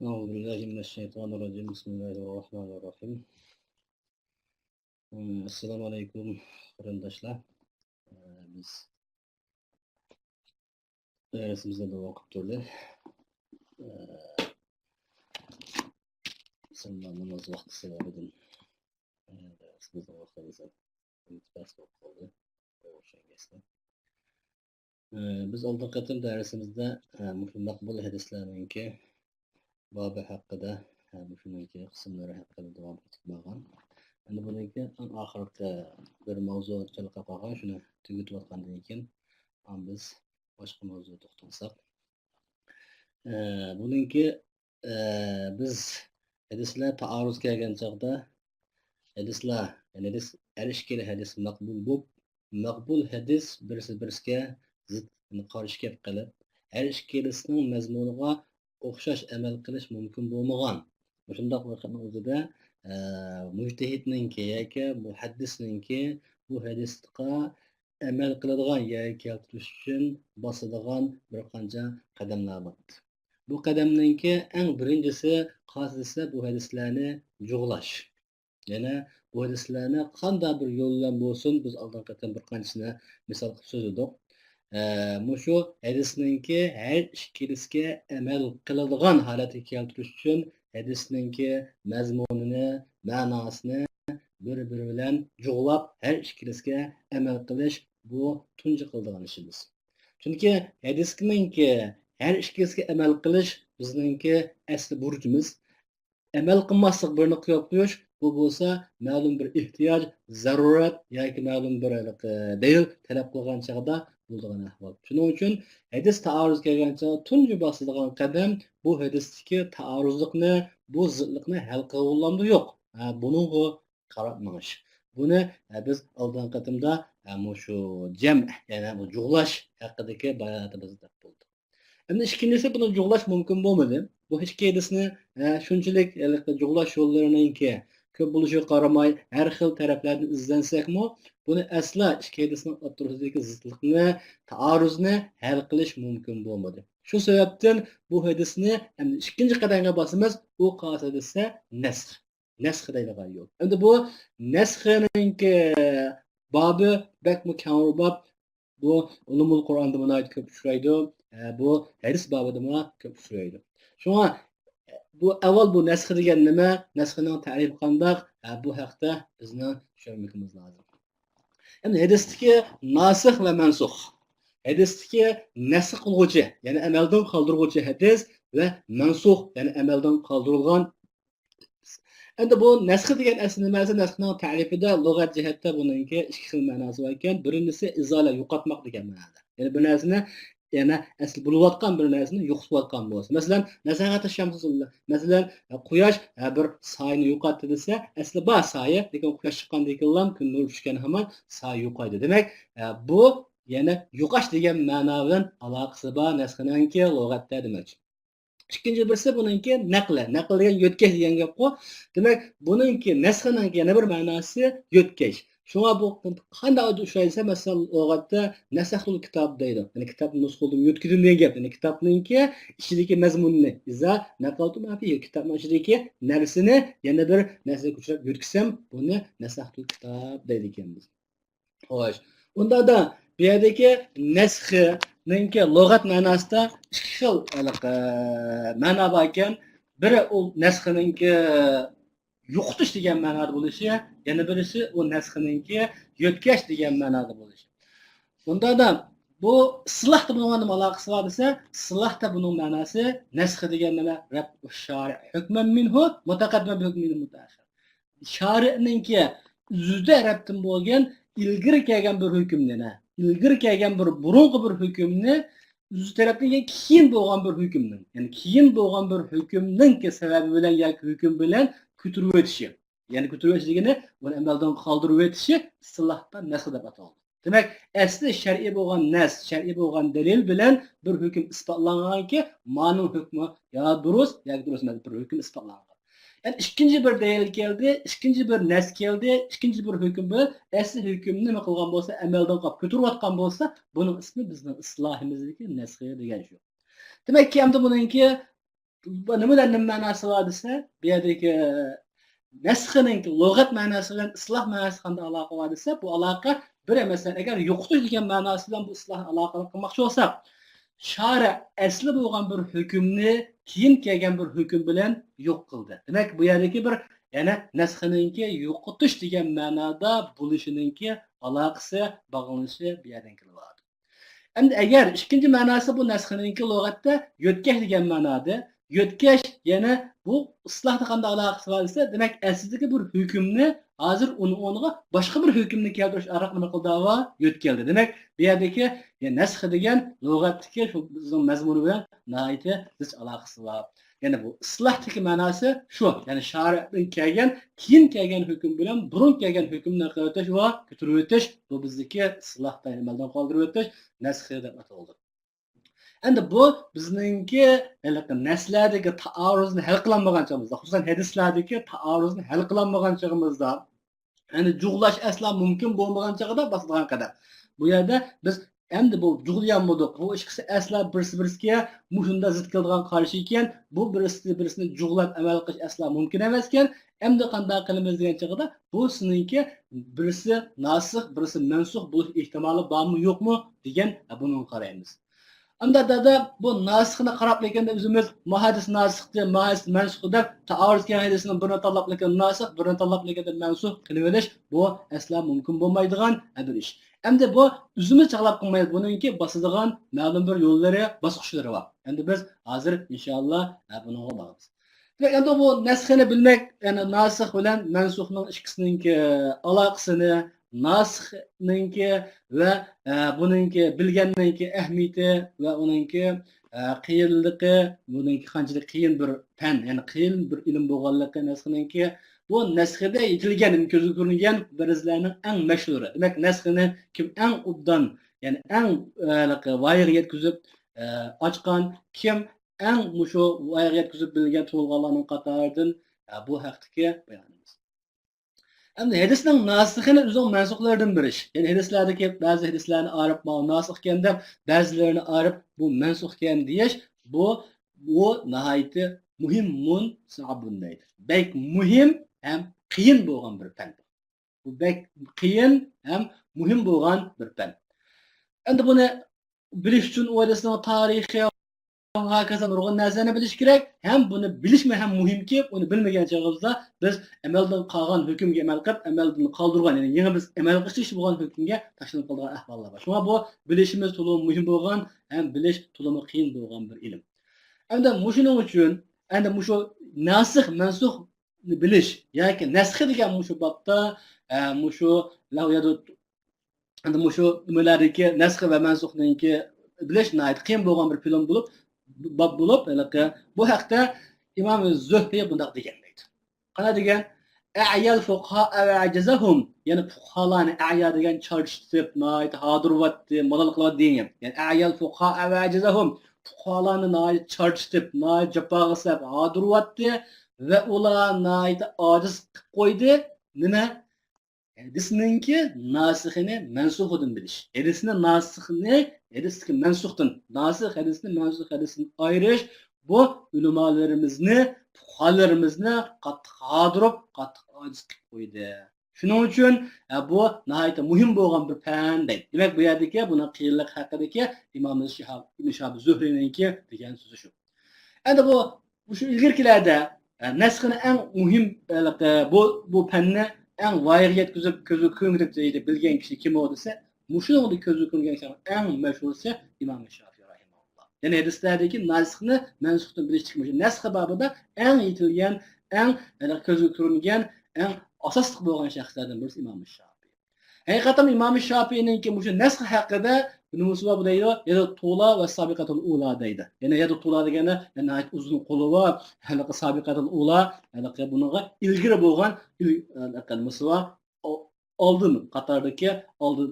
أعوذ بالله من الشيطان الرجيم بسم الله الرحمن الرحيم Assalamu alaikum qarindoshlar. Biz darsimizda davom qilib turdik. Musulmon namoz vaqti sababidan darsimizda vaqtimiz bas bo'lib qoldi. O'shanga biz oldin qatim darsimizda maqbul hadislarninki bobi haqida shuningki qismlari haqida davom etib borgan. Endi buniki oxirgi bir mavzu chalqa qolgan, shuni tugatayotgandan keyin biz boshqa mavzuga to'xtalsak. Buniki biz hadislar taarruz kelgan chog'da hadislar, ya'ni hadis erishgan hadis maqbul hadis birisiga zid qarshi kelib qilib, erishganisining mazmuniga o'xshash amal qilish mumkin bo'lmagan. Shundoq vaqtning o'zida mujtahidninki yoki muhaddisninki bu hadisga amal qiladigan yoki keltirish uchun bosadigan bir qancha qadamlar bor. Bu qadamninki eng birinchisi qasdisi bu hadislarni jug'lash. Yana bu hadislarni qanday bir yo'ldan bo'lsin, biz oldin qatam bir qanchasini misol qilib so'zladik. Mushu hadisninki har ikkisiga amal qiladigan holatga keltirish uchun hadisninki mazmunini, ma'nosini bir-biri bilan jug'lab har ikkisiga amal qilish bu tunji qiladigan ishimiz. Chunki hadisninki har ikkisiga amal qilish bizningki asli burchimiz. Amal qilmaslik birini qo'yib qo'yish bu bo'lsa ma'lum bir ehtiyoj, zarurat yoki ma'lum bir dalil talab qilgan chog'da bo'ladigan ahvol. Shuning uchun hadis taarruz kelgancha tunji bosiladigan qadam bu hadisdagi taarruzlikni, bu zidlikni hal qilib yo'q. Buni qarab minish. Buni biz oldin qatimda shu jam, ya'ni bu jug'lash haqidagi bayonotimizda bo'ldi. Endi ikkinchisi buni jug'lash mumkin bo'lmadi. Bu hech hadisni shunchalik jug'lash yo'llariniki ko'p bo'lishiga qaramay har xil taraflardan izlansakmi, buni asla ikki hadisning o'rtasidagi zidlikni, taarruzni hal qilish mumkin bo'lmadi. Shu sababdan bu hadisni endi ikkinchi qadamga bosamiz, u qasidasi nasx. Nasx deydigan yo'l. Endi bu nasxninki bobi bakmu kavrbab bu ulumul Qur'onda munoyat ko'p uchraydi. Bu hadis babida ko'p uchraydi. Shunga bu avval bu nasx degan nima, nasxning ta'rifi qanday, bu haqda bizni tushunishimiz lozim. Endi hadisdagi nasikh va mansux. Hadisdagi nasx qiluvchi, ya'ni amaldan qoldiruvchi hadis va mansux, ya'ni amaldan qoldirilgan. Endi bu nasx degan asli nimasi? Nasxning ta'rifida lug'at jihatda buningki ikki xil ma'nosi bor ekan. Birinchisi izola, yo'qotmoq degan ma'noda. Ya'ni bir narsani asli bo'layotgan bir narsani yo'qotayotgan bo'lsa. Masalan, nasag'ati shamsullah. Masalan, quyosh bir soyni yo'qotdi desa, asli bor soya, lekin quyosh chiqqandan keyin kun nur tushgan hamon soy yo'qaydi. Demak, bu yana yo'qash degan ma'no bilan aloqasi bor nasxninki lug'atda demoqchi. İkinci birisi bununki naqli. Naql degan yo'tkash degan gap-ku. Demak, bununki nasxning yana bir ma'nosi yo'tkash. Shunga bu qanday o'xshaysa, masalan, lug'atda nasaxul kitob deydi. Ya'ni kitobni nusxuldim, yo'tkidim degan gap. Ya'ni kitobninki ichidagi mazmunni, iza naqaltu ma fi, kitobning ichidagi narsani yana bir narsaga ko'chirib yo'tkisam, buni nasaxul kitob deydi ekanmiz. Xo'sh. Unda da bu yerdagi nasxninki lug'at ma'nosida ikki xil ma'no bor ekan. Biri u nasxninki yo'qotish degan ma'noda bo'lishi, yana birisi u nasxninki yo'tkash degan ma'noda bo'lishi. Unda da bu islohda bilan nima aloqasi bor desa, islohda buning ma'nosi nasx degan nima? Rabbu shari' hukman minhu mutaqaddim bi hukmin mutaakhir. Shari'ninki uzda rabtin bo'lgan ilgari kelgan bir hukmni, ilgari kelgan bir burungi bir hukmni o'z tarafiga keyin bo'lgan bir hukmni, ya'ni keyin bo'lgan bir hukmning sababi bilan yoki hukm bilan ko'tarib o'tishi, ya'ni ko'tarib o'tish degani uni amaldan qoldirib o'tishi islohda nasx deb ataladi. Demak, asli shar'iy bo'lgan nas, shar'iy bo'lgan dalil bilan bir hukm isbotlanganki, ma'lum hukmi yo durust yoki durust emas bir hukm isbotlangan. Yani ikinci bir delil geldi, ikinci bir nes geldi, ikinci bir hüküm bilan asli hükümni nima qilgan bo'lsa, amaldan qolib ko'tarayotgan bo'lsa, buning ismi bizning islohimizdagi nasx degan shu. Demakki, endi buningki Bu nimalarning ma'nosi bor desa, bu yerdagi nasxning lug'at ma'nosi bilan isloh ma'nosi qanday aloqa bor desa, bu aloqa bir masalan agar yo'qotish degan ma'nosi bilan bu isloh aloqa qilmoqchi bo'lsak, shara asli bo'lgan bir hukmni keyin kelgan bir hukm bilan yo'q qildi. Demak, bu yerdagi bir yana nasxninki yo'qotish degan ma'noda bo'lishininki aloqasi, bog'lanishi bu yerdan keladi. Endi agar ikkinchi ma'nosi bu nasxninki lug'atda yo'tkash degan ma'noda, yo'tkash yana bu islohda qanday aloqasi bor desa, demak aslidagi bir hukmni hozir o'rniga boshqa bir hukmni keltirish orqali nima qildi va yo'tkaldi. Demak, bu yerdagi nasx degan lug'atdagi shu bizning mazmuni bilan nihoyatda zich aloqasi bor. Yani bu ıslahdaki manası şu. Yani şariatın keyin kelgan hüküm bilen burun kelgan hükümle öteş ve götürüp öteş. Bu bizdeki ıslahda emelden kaldırıp öteş. Neshi deb ataldi. Endi bu bizninki neslardagi taarruzni hal qilolmagan chog'imizda, xususan hadislardagi taarruzni hal qilolmagan chog'imizda, endi jug'lash asla mumkin bo'lmagan chog'ida bosilgan qadar. Bu yerda biz endi bu jug'layan bo'ldik. Bu ikkisi asla birsi-biriga mushunda zid keladigan qarshi ekan, bu birisini jug'lab amal qilish asla mumkin emas ekan. Endi qanday qilamiz degan chog'ida bu sizningki birisi nasikh, birisi mansukh bo'lish ehtimoli bormi, yo'qmi degan buni qaraymiz. Anda dada bu nasikhni qarab lekanda o'zimiz muhaddis nasikhni, muhaddis mansukh deb taarruz kelgan hadisni birini tanlab lekin nasikh, birini tanlab lekanda mansukh qilib olish bu asla mumkin bo'lmaydigan bir ish. Endi bu o'zimiz chaqlab qilmaymiz. Buningki bosadigan ma'lum bir yo'llari, bosqichlari bor. Endi biz hozir inshaalloh buni olamiz. Endi bu nasxni bilmek, yani nasikh bilan mansukhning ikkisininki aloqasini, nasikhninki ve buningki bilganninki ahamiyati ve uningki qiyinligi, buningki qanchalik qiyin bir fan, yani qiyin bir ilm bo'lganligi naskhiningki bu nasxida yetilgan, ko'zga ko'ringan birizlarning eng mashhuri. Demak, nasxini kim eng obdan, yani eng voyaga yetkazib ochgan, kim eng mushu voyaga yetkazib bilgan to'lg'onlarning qatoridan bu haqdagi bayonimiz. Endi hadisning nasikhini o'zining mansukhlaridan biri. Yani hadislardagi ba'zi hadislarni arab nasikh ekan deb, ba'zilarini arab bu mansukh ekan deyish, bu nihoyatda muhimmun sabunlaydi. Bek muhim hem qiyin bo'lgan bir fan. Bu bek qiyin hem muhim bo'lgan bir fan. Endi buni bilish uchun o'ylasang tarixiy hakaza nurg'un narsani bilish kerak. Hem bunu bilishmi ham muhimki, uni bilmagan chog'imizda biz amaldan qolgan hukmga amal qilib, amaldan qoldirgan, ya'ni yana biz amal qilish bo'lgan hukmga tashlanib qolgan ahvollar bor. Shunga bu bilishimiz to'liq muhim bo'lgan, ham bilish to'liq qiyin bo'lgan bir ilm. Endi mushuning uchun, endi mushu nasikh, mansukhni bilish yoki naskh degan mushu babda mushu laviyada endi mushu nimalarniki naskh va mansukhninki bilish nihoyat qiyin bo'lgan bir film bo'lib bu haqda İmam Zuhriy bunday degan deydi. Qana degan? A'yal fuqaha a'jazahum, yani fuqahalarni a'ya degan charchitib, nihoyat hodiryapti, modal qilyapti degan. Yani a'yal fuqaha a'jazahum, fuqahalarni nihoyat charchitib, nihoyat jafo qilib hodiryapti ve ular nihoyat ojiz qilib qo'ydi. Nima? Hadisninki nasikhini mansukhidan bilish. Hadisni nasikhni hadisni mansukhdan, nasikh hadisni mansukh hadisni ayirish bu ulamolarimizni, fuqahalarimizni qattiq hadirib, qattiq ojiz qilib qo'ydi. Shuning uchun bu nihoyat muhim bo'lgan bir fan deydi. Demak, bu yerdagi buni qiyinlik haqidagi Imom Ibn Shihab Zuhriyninki degan so'zi shu. Endi bu shu ilgirkilarda nasxni eng muhim bu fanni eng voyaga yetkazib ko'zga ko'ngilib deydi bilgan kishi kim o desa, mushuni ko'zga ko'rgan kishi eng mashhursi Imom Shofiy rahimahulloh. Yani hadislardagi nasikhni mansukhni bilish chiqmish. Nasx babida eng yetilgan, eng ko'zga ko'ringan, eng asosli bo'lgan shaxslardan birisi Imom Shofiy. Haqiqatan Imom Shofiyninki mushu nasx haqida Nusva bu deydi, ya Tula ve Sabiqatul Ula deydi. Yani ya Tula degani, yani uzun qo'li va halaqa Sabiqatul Ula, halaqa bunga ilgiri bo'lgan Nusva oldin qatardagi oldin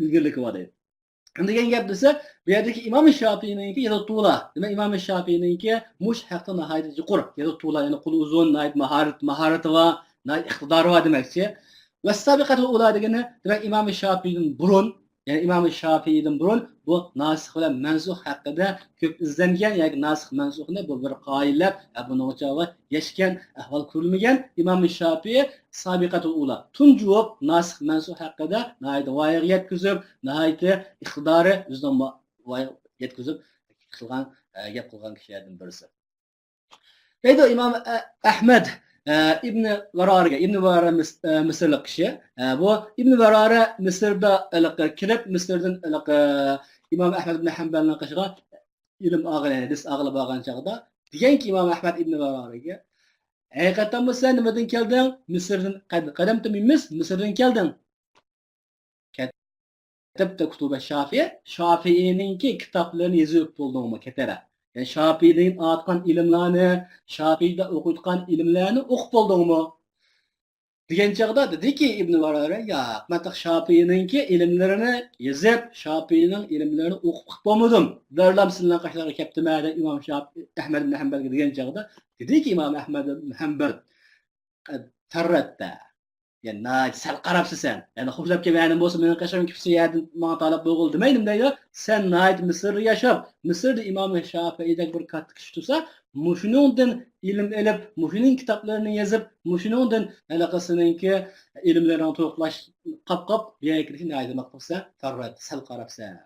ilgirligi bor deydi. Degan gap desa, bu yerdagi Imom Shofiyninki ya Tula, demak Imom Shofiyninki mush haqda nihoyat yuqori, ya Tula yani qo'li uzun, nihoyat maharati va nihoyat iqtidori bor demakchi. Ve Sabiqatul Ula degani, demak Imom Shofiyning burun Yani İmam Şafii'den burun bu nasih bilen mensuh hakkında köp izlengen yani nasih mensuhne bu bir qaillab bunun cevabı yaşken ahval kurulmagan İmam Şafii sabiqatul ula tunjup nasih mensuh hakkında nahayet vayga yetkizip nahayet iqtidari bizden vayga yetkizip qilgan gap qilgan kishilardan birisi. Deydi İmam Ahmed İbn Varara Mısırlı kişi. Bu İbn Varara Mısır'da kirip Mısır'dan İmam Ahmed İbn Hanbel'in kışıga ilim ağılaydı, dis ağılı bağın çağda. Diyen ki İmam Ahmed İbn Varara'ya hakikaten bu sen nimeden geldin? Mısır'dan kadem temimiz Mısır'dan geldin. Kitapta Kutube Şafii'ninki kitaplarını yazıp bulduğumu ketere. Yani Şafii'nin atkan ilimlerini, Şafii'de okutkan ilimlerini okup bulduğumu. Diyen çağda dedi ki İbn Varara ya matak Şafii'ninki ilimlerini yazıp Şafii'nin ilimlerini okup bulmadım. Derlam sizinle kaçlara keptimede İmam Şafii Ahmed bin Hanbel diyen çağda dedi ki İmam Ahmed bin Hanbel tarratta yani naat sal qarabsın sen. Yani xo'plab kelganim bo'lsa men qachon kimsa yerdan menga talab bo'ldi demaydim deydi. Sen naat Misrda yashab, Misrda Imom Shafii'dek bir katta kishi tursa, mushuningdan ilm elib, mushuning kitoblarini yozib, mushuningdan alaqasininki ilmlarini to'plash qap buyakirishni naat maqtasa, tarrat sal qarabsan.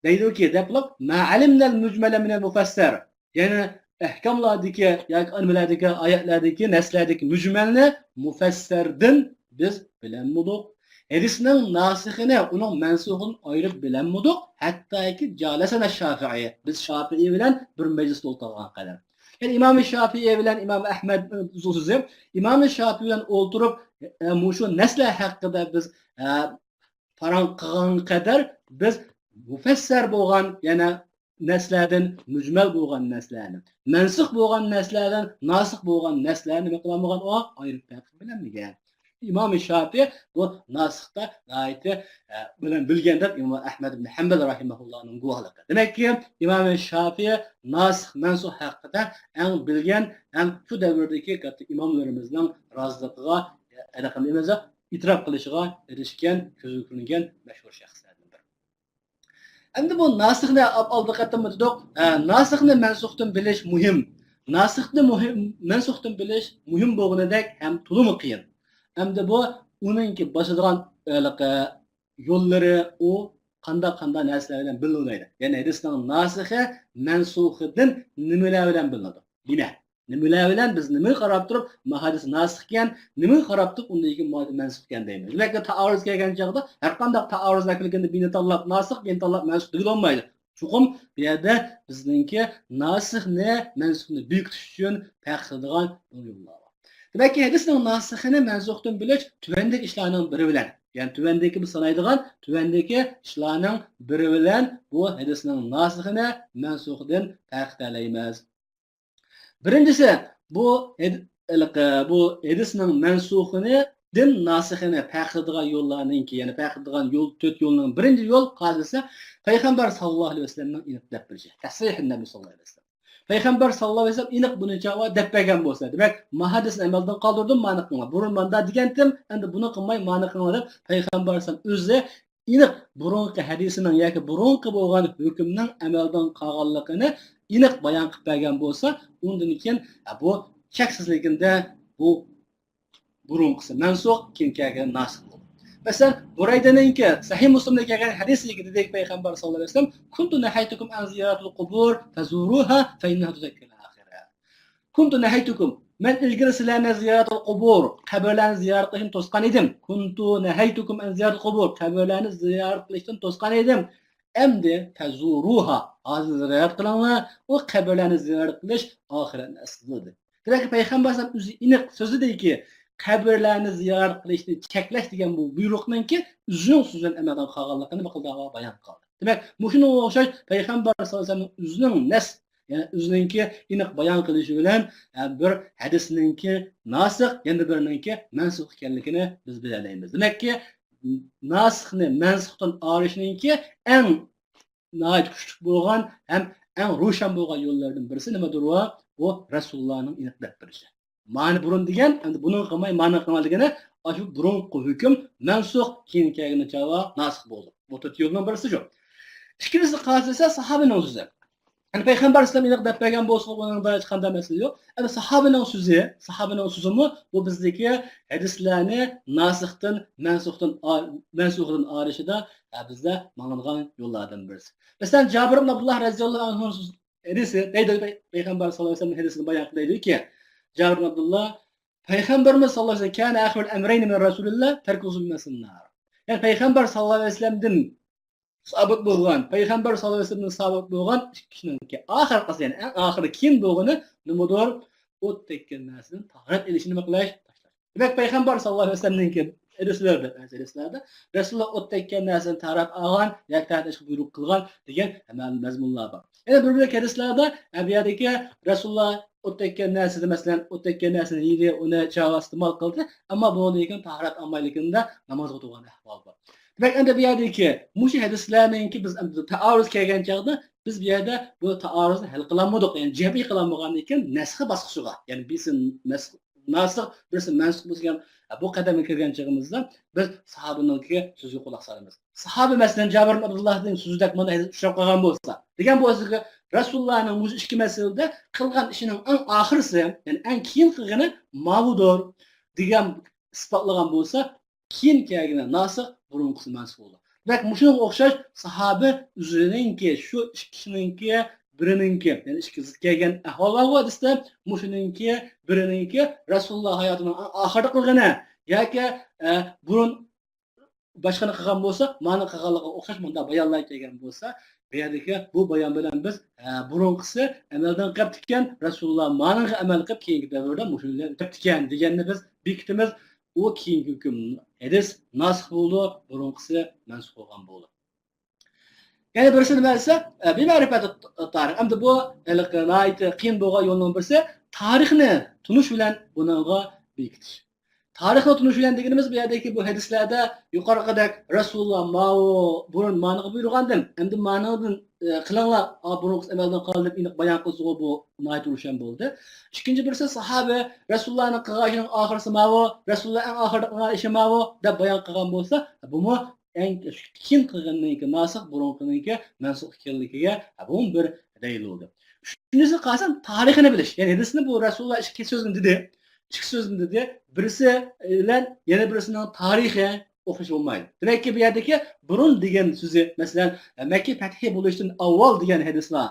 Deydi-ki, deplab ma alimna al-mujmala min al-mufassar. Yani ahkamlardaki, yani animalardaki, ayetlardaki, neslardaki mücmelni mufassirden biz bilenmedik. Hadisinin nasihini, onun mensuhunu ayırıp bilenmedik. Hatta ki jalesene Şafii. Biz Şafii bilen bir mecliste oturgan kadar. Yani İmam Şafii bilen İmam Ahmed sözü, İmam Şafii bilen oturup şu nesle hakkında biz paran qilgan kadar biz mufassir bo'lgan yana neslerden mücmel bo'lgan neslerni, mansux bo'lgan neslerden nasih bo'lgan neslerni nima qilmagan o ayirib farq bilanmagan. İmam Şafii bu nasihda gayeti bilen bilgendir İmam Ahmed ibn Hanbel rahimahullah'ın guvahligi. Demek ki İmam Şafii nasih mansuh haqida en bilgen hem şu devrdeki imamlarımızdan razılığa anakamımıza itiraf qilishga erishgan, ko'zga ko'ringan mashhur shaxslardan biri. Endi bu nasihni oldi qatamdiq. Nasihni mansuhdan bilish muhim. Nasihni mansuhdan bilish muhim bo'lganidek ham to'liq qiyin. Endi bu uningki bosadigan yo'llari u qanday narsalar bilan bilinadi. Ya'ni hadisning nasihi mansuhidan nimalar bilan bilinadi? Bina. Nimalar bilan biz nima qarab turib, hadis nasih ekan, nima qarab turib undagi mansub ekan deymiz. Demak, ta'aruz kelgan chog'da har qanday ta'aruzlar kelganda bini tanlab nasih, bini tanlab mansub degan olmaydi. Chuqum bu yerda bizningki nasihni, mansubni bekitish uchun farqlaydigan yo'llar bor. Demak, hadisning nasihini mansuhdan bilish tuvandagi ishlarning biri bilan, ya'ni tuvandagi biz sanaydigan tuvandagi ishlarning biri bilan bu hadisning nasihini mansuhdan farqlaymiz. Birincisi bu hadisning mansuhini din nasihini farqlaydigan yo'llarninki, ya'ni farqlaydigan yo'l 4 yo'lning birinchi yo'l qazisi payg'ambar sallallohu alayhi vasallamning aniq deb birishi. Tasrihin nabiy sallallohu alayhi vasallam. Payg'ambar sallallohu alayhi vasallam aniq buni javob deb bergan bo'lsa, demak, hadisni amaldan qoldirdim, ma'ni qilma. Burun manda degandim, endi buni qilmay ma'ni qilma deb payg'ambar sallallohu o'zi aniq burunqi hadisining yoki burunqi bo'lgan hukmning amaldan qolganligini aniq bayon qilib bergan bo'lsa, undan keyin bu shaksizligida bu burunqisi mansuh keyin kelgan nasih bo'ldi. Masalan, Buraydaninki Sahih Muslimda kelgan hadisida dedik payg'ambar sallallohu alayhi vasallam kuntu nahaytukum an ziyaratil qubur fazuruha fa innaha tuzakkirul akhirah. Kuntu nahaytukum men ilgari sizlarni ziyaratil qubur, qabrlarni ziyorat qilishni to'sgan edim. Kuntu nahaytukum an ziyaratil qubur, qabrlarni ziyorat qilishdan to'sgan edim. Endi fazuruha, hozir ziyorat qilinglar, o qabrlarni ziyorat qilish oxiratni aslidir. Demak, payg'ambar sallallohu alayhi vasallam aniq so'zidagi qabrlarni ziyorat qilishni cheklash degan bu buyruqninki uzun so'zdan amaldan qolganligini qildiga bayon qildi. Demak, shunga o'xshash payg'ambar sallallohu alayhi vasallam o'zining ya'ni o'zininki aniq bayon qilishi bilan bir hadisninki nasih, yana birininki mansux ekanligini biz bilalaymiz. Demakki, nasihni mansuhdan olishninki eng nihayat kuchli bo'lgan ham eng ro'shan bo'lgan yo'llardan birisi nimadir? O Rasulullohning aniq deb birishi. ma'ni burun degan, endi buni qilmay ma'ni qilmaligini shu burunqi hukm mansux keyin kelgan javob nasx bo'ldi. Bu to'rt yo'ldan birisi shu. Ikkinchisi qarasa sahobaning so'zi. Yani Peygamber İslam'ın da peygamber bolsa onun da hech qanday masala yo'q. Endi sahobaning so'zimi bu bizdagi hadislarni nasixdan, mansuxdan arishida bizda ma'lumgan yo'llardan birisi. Masalan, Jabir ibn Abdullah radhiyallohu anhu hadisi, deydi Peygamber sallallohu alayhi vasallam hadisini bayon qiladi-ki, Jabir ibn Abdullah Peygamberimiz sallallohu alayhi vasallam kana akhirul amrayn min Rasulillah tarkuzu nar. Yani Peygamber sallallohu alayhi vasallamdan sabit bo'lgan, payg'ambar sallallohu alayhi vasallam sabit bo'lgan kishiniki oxirgisi, ya'ni eng oxiri kim bo'lgani nimadir o't tekkan narsadan tahorat elishini nima qilish, tashlash. Demak, payg'ambar sallallohu alayhi vasallamniki hadislarda Rasululloh o't tekkan narsadan tahorat olgan, yaktash buyruq qilgan degan mazmunlar bor. Yana bir hadislarda bu yerdagi Rasululloh o't tekkan narsada, masalan, o't tekkan narsani yedi, uni chava iste'mol qildi, ammo bu lekin tahorat olmayligida namoz o'qigan ahvol bor. Demek endi bu yerdagi mush hadislarninki biz taarruz kelgan chog'da biz bu yerda bu taarruzni hal qilolmadik, ya'ni jabiy qilolmagan ekan nasxi bosqichiga, ya'ni birisi nasx, birisi mansux bo'lgan bu qadamga kirgan chog'imizda biz sahobaninkiga so'zga quloq solamiz. Sahoba masalan Jabir ibn Abdullohning so'zidagi mana ushlab qolgan bo'lsa, degan bo'lsa Rasulullohning o'zi ikki masalada qilgan ishining eng oxirisi, ya'ni eng keyin qilgani ma'budur degan isbotlagan bo'lsa, keyin kelgan nasx burunqisi mansux bo'ldi. Demak, shunga o'xshash sahoba o'zininki shu ikkisiningki birininki, ya'ni ikki zid kelgan ahvollar bor desda, shuningki birininki Rasululloh hayotining oxirida qilgani yoki burun boshqani qilgan bo'lsa, ma'ni qilganligiga o'xshash bunda bayonlar kelgan bo'lsa, bu yerdagi bu bayon bilan biz burunqisi amaldan qilib ekan, Rasululloh ma'niga amal qilib keyingi davrda mushunlar qilib ekan deganni biz bekitimiz. O keyingi hukm hadis nasx bo'ldi, burunqisi mansux bo'lgan bo'ldi. Yana birisi nima desa, bima'rifat tarix. Endi bu qiyin bo'lgan yo'lning birisi tarixni tunish bilan bunga bekitish. Tarixni tunish bilan deganimiz bu yerdagi bu hadislarda yuqorqidek Rasululloh burun ma'niga buyurgandim. Endi ma'nidan qilinglar, burunqis amaldan qolib aniq bayon qilsa bu nayt urushan bo'ldi. Ikkinchi birisi sahoba Rasulullohning qilganining oxirisi ma'vo, Rasululloh eng oxirida qilgan ishi ma'vo deb bayon qilgan bo'lsa, buni eng kim qilganninki nasx, burunqiniki mansux ekanligiga bu bir dalil bo'ldi. Shunisi qasam tarixini bilish. Ya'ni hadisni bu Rasululloh ikki so'zni dedi. Ikki so'zni dedi. Birisi bilan yana birisining tarixi o'xshash bo'lmaydi. Demakki, bu yerdagi burun degan so'zi, masalan, Makka fathi bo'lishdan avval degan hadislar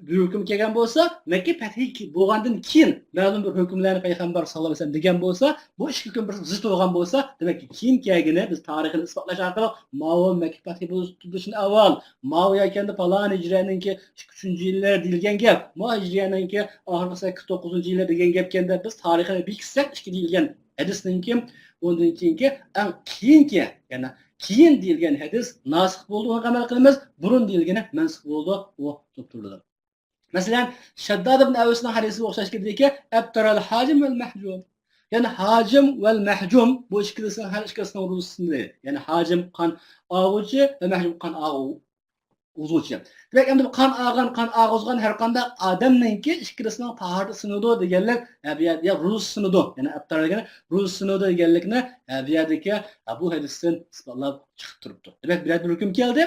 bir hukm kelgan bo'lsa, Makka fathi bo'lgandan keyin ma'lum bir hukmlarni payg'ambar sallallohu alayhi vasallam degan bo'lsa, bu ikki hukm bir zid bo'lgan bo'lsa, demakki keyin kelgani biz tarixini isbotlash orqali ma'lum Makka fathi bo'lishdan avval, ma'lum ekanda falon hijriyaninki 3-yillar deyilgan gap, hijriyaninki oxirgi 8-9-yillar degan gapkanda biz tarixini bekitsak, ikki deyilgan hadisninki ondan keyingi eng keyingi, ya'ni keyin deyilgan hadis nasx bo'ldi, uni amal qilamiz, burun deyilgani mansux bo'ldi, u tutildi. Masalan, Shaddad ibn Avsning hadisiga o'xshash keldiki, abtaral hajim val mahjum. Ya'ni hajim val mahjum bu ikkisining har ikkisining ruhsini, ya'ni hajim qon og'uvchi va mahjum qon og'uvchi. Demak, endi qon og'izgan har qanday odamninki ikkisining tahorati sinodo deganlar, ya ruh sinodo, ya'ni abtar degani ruh sinodo deganlikni bu yerdagi bu hadisdan isbotlab chiqib turibdi. Demak, bir hukm keldi.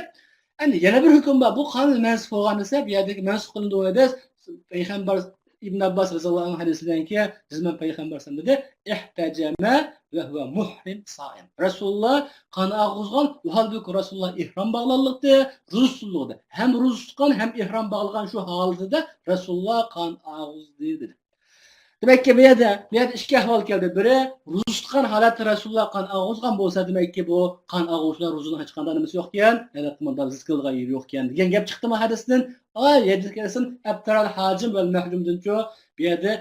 Endi yana bir hukm bor. Bu qanday mansux bo'lgan desa, bu yerdagi mansux qilinadi payg'ambar Ibn Abbas roziyallohu anhu hadisidanki, bizman payg'ambar sallallohu alayhi vasallam dedi, ihtajama va huwa muhrim sa'im. Rasululloh qon og'izgan, halbuki Rasululloh ihrom bog'lanlikda, ro'za tutdi. Ham ro'za tutgan, ham ihrom bog'lagan shu holatda Rasululloh qon og'izdi dedi. Demakki, bu yerda ikki ahvol keldi. Biri ro'za tutgan holatda Rasululloh qon og'izgan bo'lsa, demakki bu qon og'izlar ro'zaning hech qanday nimasi yo'q ekan, yana qimda zikrilgan yeri yo'q ekan degan gap chiqdimi hadisdan? Yediksin abtaral hajim val mahjumdan-ku bu yerda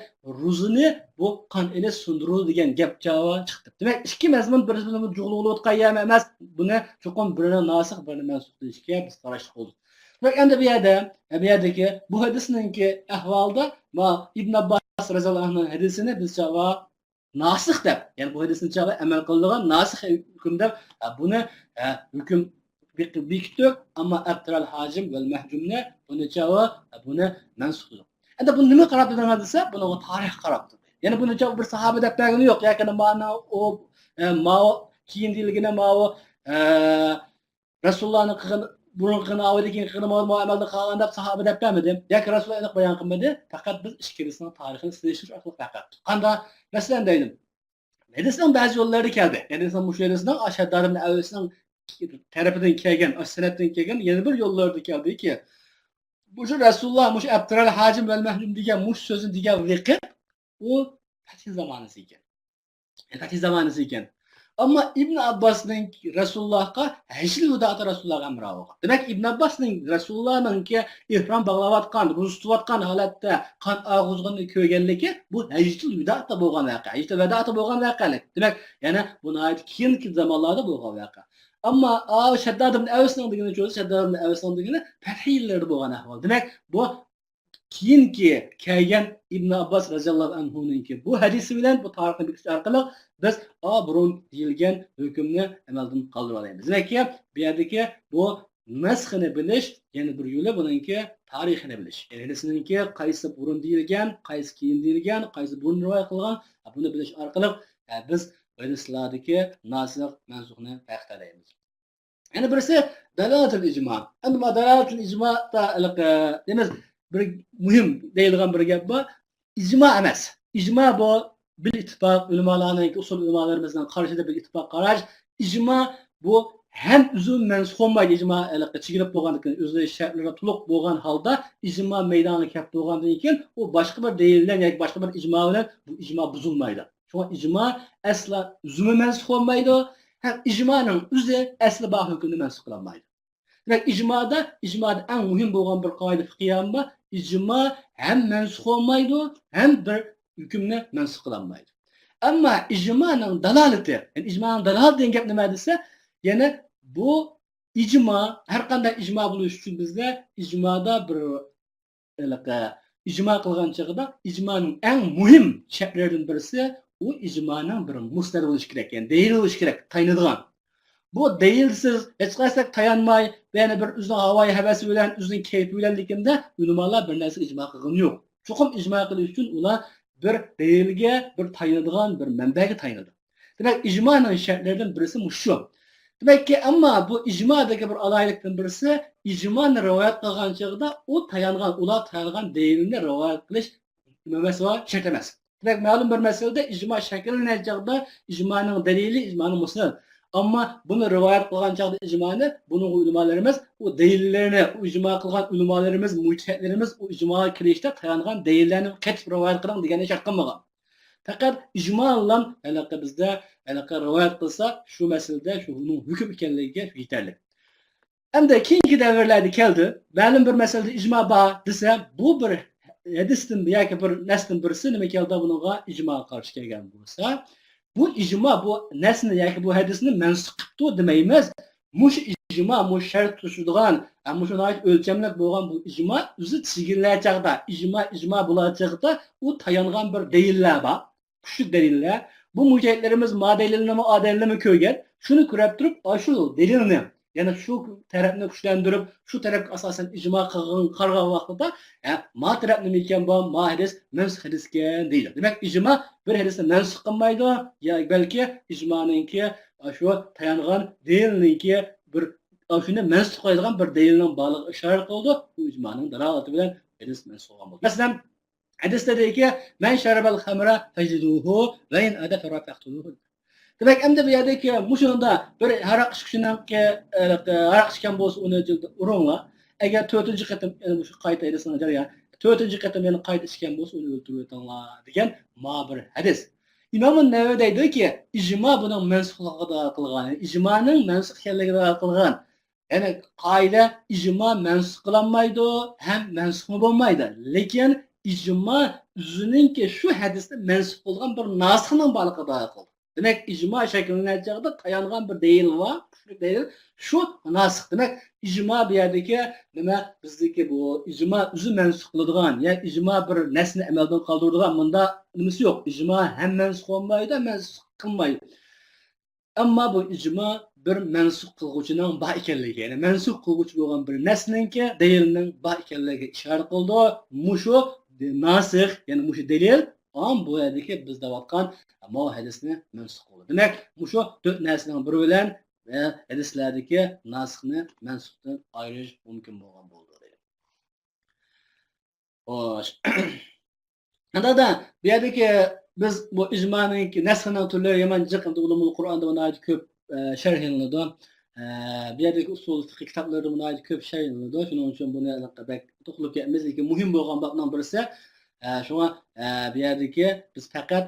ro'zani bu qon ile sundiruv degan gap javob chiqdi. Demak, ikki mazmun bir-birini jug'luqlab o'tgan emas. Buni cho'qim birini nasix, birini mansux deyishga biz qarashlik qildik. Demak, endi bu yerdagi bu hadisninki ahvolda Ibn Abbas roziyallohu anhu hadisini biz javob nasix deb, ya'ni bu hadisni javob amal qilingan nasix hukm deb buni hukm bekitdik, ammo abtaral hajim val mahjumni buni javob buni mansux qildik. Endi buni nima qarab desa, buni tarix qarab turdi. Yani bunu çok bir sahabe dep bergeni yok. Yani mana o mao kiyindiligine mao Resulullah'ın burun kına avadaki kına mao amalda kalganda sahabe dep bermedi. Yani Resulullah aniq bayan qilmadi. Faqat biz ishkirisinin tarixini sizleştirish orqali faqat. Qanda masalan deydim. Hadisning ba'zi yo'llari keldi. Hadisning mush hadisning Ashaddarim avlisining tarafidan kelgan, as-sanatdan kelgan yana bir yo'llarda keldiki, bu Resulullah mush Abdurrahman Hacim vel Mahlum degan mush so'zini degan vaqt u Fatih zamonasi ekan. Fatih zamonasi ekan. Ammo Ibn Abbosning Rasulullahga hajli vudati Rasulullohga amrovi. Demak Ibn Abbosning Rasulullahning ihrom bog'layotgan, rustayotgan holatda qon og'izg'ini ko'rganligi bu hajli vudati bo'lgan voqea. Hajli vudati bo'lgan voqealik. Demak, yana buni keyingi zamonlarda bo'lgan voqea. Ammo Shaddad ibn Avsning degani cho'zi Shaddad ibn Avsning degani Fatih yillarda bo'lgan ahvol. Demak, bu keyingi kelgan Ibn Abbos roziyallohu anhuninki bu hadisi bilan bu tarixni bekitish orqali biz burun deyilgan hukmni amaldan qoldirib olamiz. Demakki, bu yerdagi bu nasxini bilish, yana bir yo'li buningki tarixini bilish. Ya'ni hadisninki qaysi burun deyilgan, qaysi keyin deyilgan, qaysi burun rivoyat qilgan, buni bilish orqali biz hadislardagi nasikh mansuxni farq qilamiz. Yana birisi dalalatul ijmo. Endi dalalatul ijmo demak bir muhim deyilgan bir gap bor. İcma emas. İcma bu bil ittifaq ulamolarning usul ulamolarimizdan qarshida bir ittifoq qarash. İcma bu hem uzun mansux olmaydi icma chigirib bo'lgandan o'zi shartlari to'liq bo'lgan holda icma maydoniga kelib bo'lgandan keyin u boshqa bir dalillar yoki boshqa bir icma bilan bu icma buzilmaydi. Shunga icma asla uzun mansux olmaydi. Hem icmaning o'zi asli bor hukmni mansux qilolmaydi. Demek icmada en mühim olan bir kaide fiqhiyamba icma hem mensuh olmaydı hem bir hükümle mensuh kılanmaydı. Ama icmanın dalaleti, yani icmanın dalaleti degen gap nima desa, yani bu icma her qanday icma buluş için bizde icmada bir icma kılgan çağda icmanın en mühim şartlarından birisi o icmanın bir musnad buluş gerek, yani delil buluş gerek, tayinadigan. Bu değilsiz, hiç qaysak tayanmay, yani bir üzün havayı hevesi bilen, üzün keyfi bilen dikimde, ulumalar bir narsa icma kılgın yok. Çokum icma kılış için ular bir değilge, bir tayinadigan, bir menbege tayinadı. Demek icmanın şartlarından birisi muşu. Demek ki ama bu icmadaki bir alaylıktan birisi, icmanı rivayet kılgan çağda, o tayangan, ular tayangan değilini rivayet kılış, mesela şart emez. Demek malum bir meselede icma şekillenecek çağda, icmanın delili, icmanın musnad. Ama bunu rivayet kılgan çağda icmanı, bunun ulemalarımız, o delillerini, o icma kılgan ulemalarımız, müçtehitlerimiz, o icma kirişte tayangan delillerini ketip rivayet kılan degene şart kılmagan. Fakat icma olan bizde rivayet kılsa, şu meselede, şu hüküm ikenliğe yeterli. Hem de keyingi devirlerde keldi, malum bir meselede icma bağ dese, bu bir hadistin, yoki bir neslin birisi nima keldi bununla icma karşı kelgan bo'lsa, bu icma, bu nesni yoki bu hadisni mansux qilibdi demaymiz. Mush icma, mush shart tushadigan, shuna o'lchamlik bo'lgan bu icma o'zi chigirlar icma bo'lajaqda u tayangan bir dalillar bor. Kuchli dalillar. Bu mujahidlarimiz modelini adalini ko'rgan. Shuni ko'rib turib, shu dalilni, ya'ni shu tarafni kuchlantirib, shu tarafga asosan icma qilgan vaqtida, ma taraf nima ekan bu, ma hadis mansux hadisgan deydi. Demak, icma bir hadisni mansux qilmaydi, ya balki icmaninki shu tayangan dalilniki bir shuni mansux qiladigan bir dalilning borlig'i ishorat qildi. Bu icmaning dalolati bilan hadis mansux bo'ldi. Masalan, hadisdagi man sharabal khamra fajduhu va in ada farafaqtuhu. Demek endi bu yerdeki muşunda bir haraq ishkishinki haraq ishgan bo'lsa uni urungla. Agar 4-chi qatim shu qayta edisini jarayan 4-chi qatim yana qayta ishgan bo'lsa uni o'ltirib o'tinglar degan ma bir hadis. İmam Navaviy deydiki, icma buning mansuhligida qilgan, icmaning mansuh ekanligida qilgan. Yani qoida icma mansuh qilinmaydi, ham mansuh bo'lmaydi. Lekin icma o'zininki shu hadisda mansuh bo'lgan bir nasxning borligida qildi. Demek icma şekilleneceğinde tayangan bir delil var. Delil şu nasık. Demek icma bir yerdeki bizdeki bu icma üzü mensuh kıldıgan, yani icma bir nesni emelden kaldırdıgan bunda nimesi yok. İcma hem mensuh olmaydı hem mensuh kılmaydı. Ama bu icma bir mensuh kılgıcının ba ekanligi, yani mensuh kılgıcı olan bir nesninki delilinin ba ekanligiga ishorat qildi. Muşu nasık, yani muşu delil Am bu yerdeki biz deyotgan mo hadisni mansux qildi. Demak, shu to'rt narsaning biri bilan hadislardagi nasxni mansuxdan ayirish mumkin bo'lgan bo'ldi. Xo'sh. Anda bu yerdagi biz bu ijmoning nasxning turlari yomon jiqimda ulumul Qur'onda buna ko'p sharhlanadi. Bu yerdagi usul fiqh kitoblarida buna ko'p sharhlanadi. Shuning uchun buni to'xtalib ketamiz. Lekin muhim bo'lgan babning birisi shunga bu yerdagi biz faqat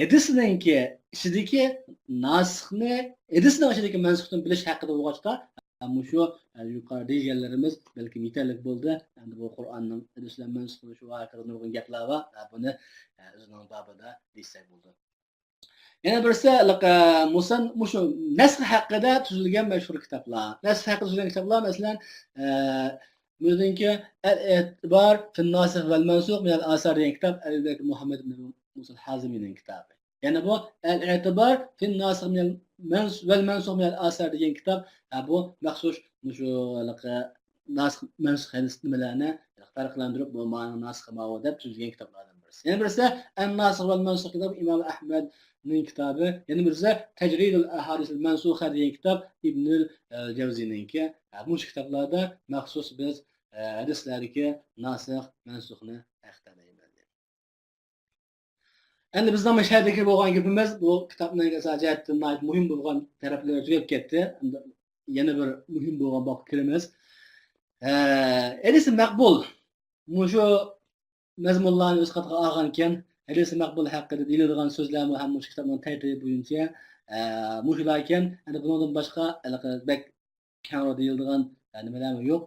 hadisninki ichidagi nasxni, hadisning ichidagi mansuxni bilish haqida bo'lg'achqa shu yuqori deganlarimiz balki yetarli bo'ldi. Endi bu Qur'onning hadislar mansux bo'lishi haqida nurg'un gaplar va buni o'zining babida desak bo'ldi. Yana birisi musan shu nasx haqida tuzilgan mashhur kitoblar. Nasx haqida tuzilgan kitoblar masalan Müzinki El-İtibar fil Nasikh vel Mansukh min el-Asar degan kitob Muhammad ibn Musa al-Hazimining kitobi. Yani bu El-İtibar fil Nasikh vel Mansukh min el-Asar degan kitob bu maxsus shu nasikh mansukh hadis nimalarni farqlantirib bu ma'no nasikh ma'vo deb tuzilgan kitoblardan birisi. Yana birisi En-Nasikh vel Mansukh kitobi İmam Ahmadning kitobi. Yana birisi Tajridul Ahadis al-Mansukha degan kitob Ibn al-Jawziyninki. Bu kitoblarda maxsus biz hadislardagi nasikh mansukhni aqtalaymiz. Endi bizning mashhadagi bo'lgan gapimiz bu kitobning asosan muhim bo'lgan taraflari tugab ketdi. Yana bir muhim bo'lgan bobga kiramiz. Hadis maqbul. Shu mazmunlarni o'z qat'iga olgan ekan, hadis maqbul haqida deyiladigan so'zlar ham shu kitobning tartibi bo'yicha mushlar ekan. Endi bundan boshqa bak karo deyiladigan nimalar yo'q.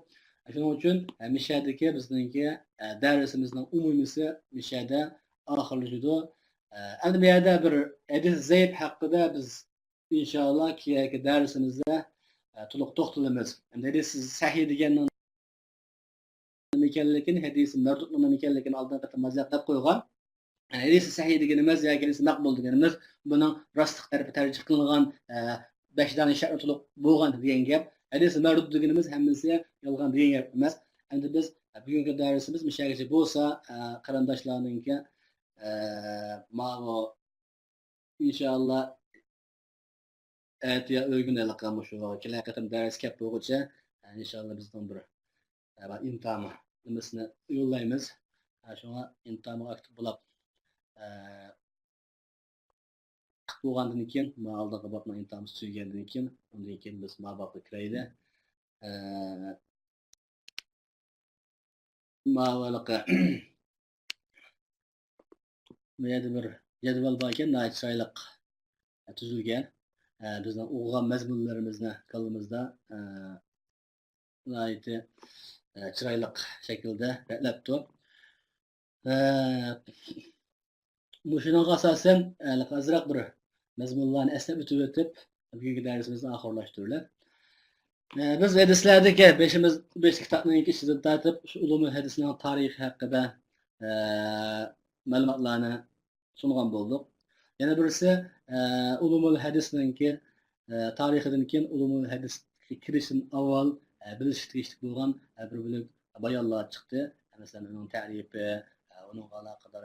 Shuning uchun mishadagi bizningki darsimizning umumisi mishada oxirlashadi. Endi bu yerda bir hadis zayd haqida biz inshaalloh keyingi darsimizda to'liq to'xtalamiz. Endi hadis sahih degandan nima ekanligini, hadis mardud nima ekanligini oldin qattiq mazlab qo'ygan. Hadis sahih deganimiz yoki hadis maqbul deganimiz buning rostlik tarafi tarjih qilingan 5 dona shartni to'liq bo'lgan degan gap. Hadis mardud deganimiz hammasi yolg'on degan gap emas. Endi biz bugungi darsimiz mishagacha bo'lsa, qarindoshlarningki ma'vo inshaalloh aytiya o'rganayotgan shu kelar qatam dars kap bo'lguncha inshaalloh bizdan bir imtihon nimasini yo'llaymiz. Shunga imtihon aktiv bo'lib bo'lgandan keyin ma'aldaga bopma imtihon tugagandan keyin undan keyin biz ma'baqqa kiraydi. Ma'valaqa bu yerda bir jadval bor ekan, chiroyli tuzilgan. Bizning o'qigan mazmunlarimizni qalbimizda chiroyli shaklda ratlabdi. Shuning asosan azroq bir mazmunlarni eslab o'tib bugungi darsimizni oxirlashtirdik. Biz hadislardagi 5 kitobning ichidan tortib shu ulumul hadisning tarixi haqida ma'lumotlarni sungan bo'ldik. Yana birisi ulumul hadisninki tarixidan keyin ulumul hadisga kirishdan avval bilish tegishli bo'lgan bir bo'lak bayonlar chiqdi. Masalan, uning ta'rifi, uning aloqador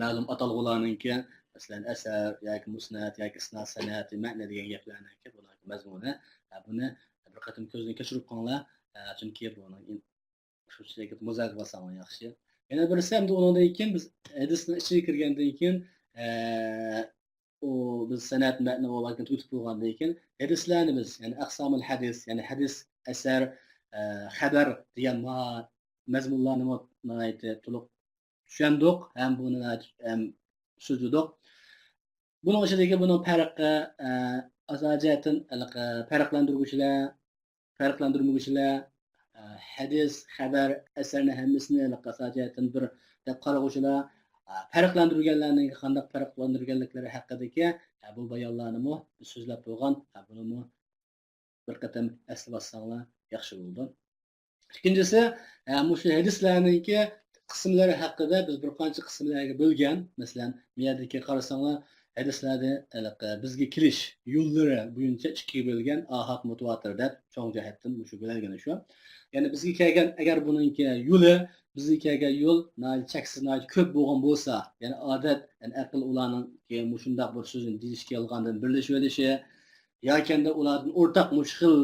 ma'lum atalg'ularninki, masalan, asar yoki musnad yoki isnad sanad ma'na degan gaplarninki bular mazmuni. Buni bir qatim ko'zdan kechirib qo'yinglar, chunki buni shu shaklda muzokara qilsam yaxshi. Yana birisi ham undan keyin biz hadisning ichiga kirgandan keyin o biz sanad ma'na va vakit o'tib bo'lgandan keyin hadislarni biz ya'ni aqsamul hadis, ya'ni hadis, asar, xabar degan mazmunlarni to'liq tushundik, ham buni ham so'zladik. Buning ichidagi buning farqi asosan farqlantiruvchilar hadis, xabar, asarni hammasini asosan bir deb qarag'uvchilar farqlantirganlarning qanday farqlantirganliklari haqidagi bu bayonlarni so'zlab qo'ygan. Buni bir qatam eslab olsanglar yaxshi bo'ldi. Ikkinchisi, shu hadislarningki qismlari haqida biz bir qancha qismlarga bo'lgan. Masalan, bu yerdagi qarasanglar hadislarda bizga kirish yo'llari bo'yicha ikkiga bo'lgan ahad mutawatir deb cho'ng jihatdan shu bo'lgan shu. Ya'ni bizga kelgan agar buningki yo'li bizga kelgan yo'l cheksiz ko'p bo'lgan bo'lsa, ya'ni odat, ya'ni aql ularning shundoq bir so'zni deyishga olgandan birlashib olishi yoki ulardan o'rtaq mushkil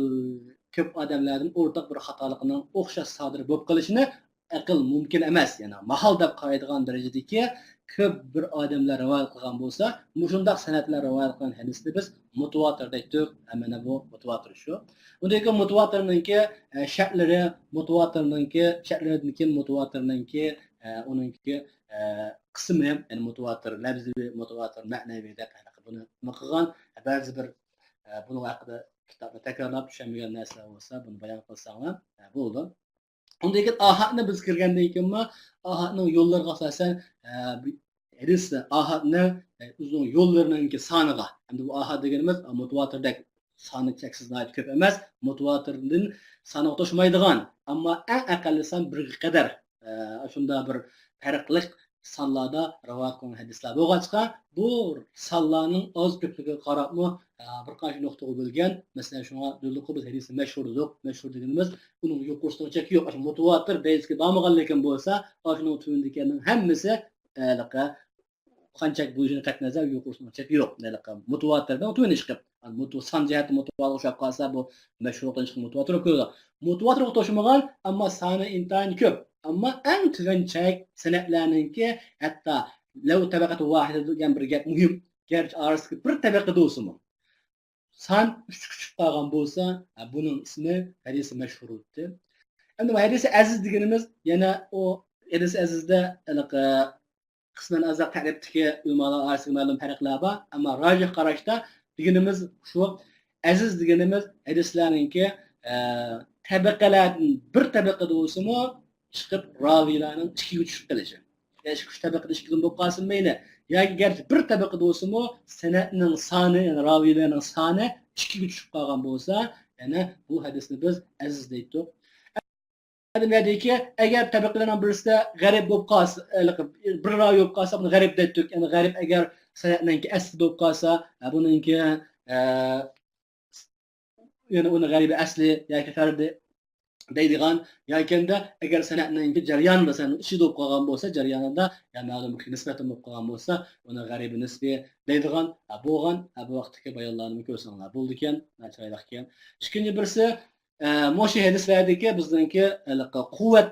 ko'p odamlarning o'rtaq bir xatolikning o'xshash sodir bo'lib qolishini aql mumkin emas. Ya'ni mahal deb qaraydigan darajadagi ko'p bir odamlar rivoyat qilgan bo'lsa, shundoq san'atlar rivoyat qilgan hadisni biz mutawatir deydik. Mana bu mutawatir shu. Undagi mutawatirninki shartlari, mutawatirninki uningki qismi, ya'ni mutawatir lafziy, mutawatir ma'naviy deb buni nima qilgan ba'zi bir buni haqida kitobda takrorlab tushunmagan narsalar bo'lsa, buni bayon qilsanglar bo'ldi. Undan keyin ahadni biz kirgandan keyin ahadning yo'llariga asosan hadis ahadni uzun yo'llarining soniga, endi bu ahad deganimiz mutavatirdek soni cheksiz ko'p emas, mutawatirdan soniga to'shmaydigan, ammo eng aqalli son birga qadar shunda bir farqli sonlarda rivoyat qilingan hadislar bo'lg'achqa, bu sonlarning oz ko'pligiga qarabmi bir qancha nuqtaga bo'lgan. Masalan, shunga do'liqi biz hadisni mashhur deganimiz uning yuqorisida cheki yo'q. Mutawatir deyizki bo'lmagan lekin bo'lsa, shuning tuvindikining hammasi qanchalik bo'yini qat nazar yuqorisida cheki yo'q. Mutawatirdan tuvinish qilib, son jihati mutawatir o'xshab qolsa, bu mashhurdan chiqqan mutawatir ko'rdi. Mutawatir to'shmagan, ammo soni intayin ko'p. Ammo eng tuganchak sanatlarninki hatto lav tabaqati vahida degan bir gap muhim. Garchi orasida bir tabaqada bo'lsa-mu san 3 kuchib qolgan bo'lsa, buning ismi hadis mashhurdir. Endi bu hadis aziz deganimiz yana o hadis azizda qisman azaq ta'rifdagi ulamolar orasida ma'lum farqlar bor, ammo rojih qarashda deganimiz shu aziz deganimiz hadislarninki tabaqalardan bir tabaqada bo'lsa-mu chiqib raviylarning 2 tushib qolishi. Yoki 3 tabaqada 2 bo'lib qolsin mayli. Yoki garchi bir tabaqada bo'lsa-mu sanatning soni, ya'ni raviylarning soni 2 tushib qolgan bo'lsa, ya'ni bu hadisni biz aziz deydik. Adamlardagi agar tabaqalarning birisida g'arib bo'lib qolsa, bir raviy bo'lib qolsa, buni g'arib deydik. Ya'ni g'arib agar sanatninki asli bo'lib qolsa, buningki ya'ni uni g'aribi asli yoki fardi deydigan yakında agar sanatninki jarayonida san ishi bo'lib qolgan bo'lsa, jarayonida ya'ni ma'lum nisbatan bo'lib qolgan bo'lsa, uni g'aribi nisbi deydigan bo'lgan bu vaqtdagi bayonlarni ko'rsanglar bo'ldi ekan, chiroyli ekan. Ikkinchi birisi moshi hadislardagi bizningki quvvat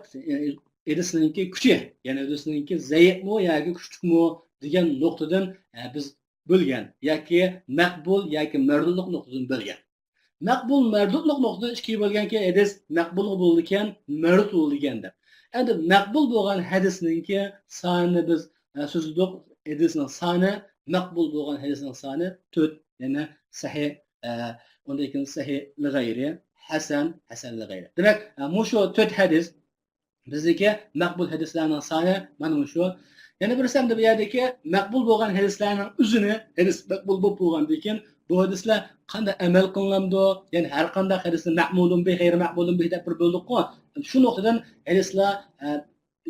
hadisninki kuchi, ya'ni hadisninki zaifmi yoki kuchlikmi degan nuqtadan biz bo'lgan yoki maqbul yoki mardudlik nuqtadan bo'lgan. Maqbul mardudlik nuqtadan ikkiga bo'lganki, hadis maqbul bo'lgan, mardud bo'lgan deb. Endi maqbul bo'lgan hadisninki soni biz so'zladik, hadisning soni maqbul bo'lgan hadisning soni 4, ya'ni sahih, undan keyin sahih li g'ayri, hasan li g'ayri. Demak, shu 4 hadis bizdagi maqbul hadislarning soni mana shu. Yana birisi ham bu yerdagi maqbul bo'lgan hadislarning o'zini, hadis maqbul bo'lib bo'lgandan keyin bu hadislar qanday amal qilinadi, ya'ni har qanday hadisni ma'mulun bi, g'ayri ma'mulun bi deb bir bo'ldik-ku. Shu nuqtadan hadislar